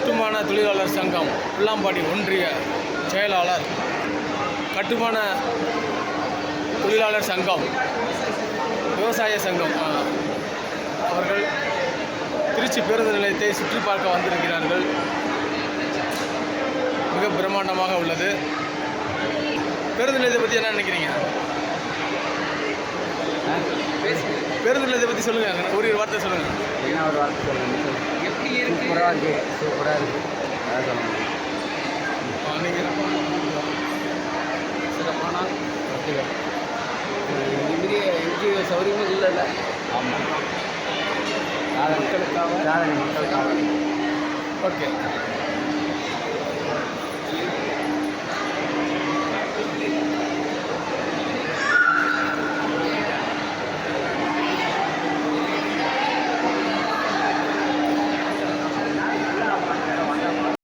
கட்டுமான தொழிலாளர் சங்கம் புல்லாம்பாடி ஒன்றிய செயலாளர், கட்டுமான தொழிலாளர் சங்கம், விவசாய சங்கம் அவர்கள் திருச்சி பேருந்து நிலையத்தை சுற்றி பார்க்க வந்திருக்கிறார்கள். மிக பிரம்மாண்டமாக உள்ளது. பேருந்து நிலையத்தை பற்றி என்ன நினைக்கிறீங்க? பேருந்து நிலையத்தை பற்றி சொல்லுங்கள், ஒரு வார்த்தை சொல்லுங்கள். என்ன ஒரு வார்த்தை சொல்லுங்கள்? எப்படி இருக்கு? சூப்பராக இருக்குது, சூப்பராக இருக்குது. அதான் சொல்லுங்கள். நீங்கள் சிறப்பான வசதிகள் இந்திய எங்கேயும் சௌகரியமும் இல்லைல்ல. ஆமாம், மக்களுக்காக, மக்களுக்காக. ஓகே.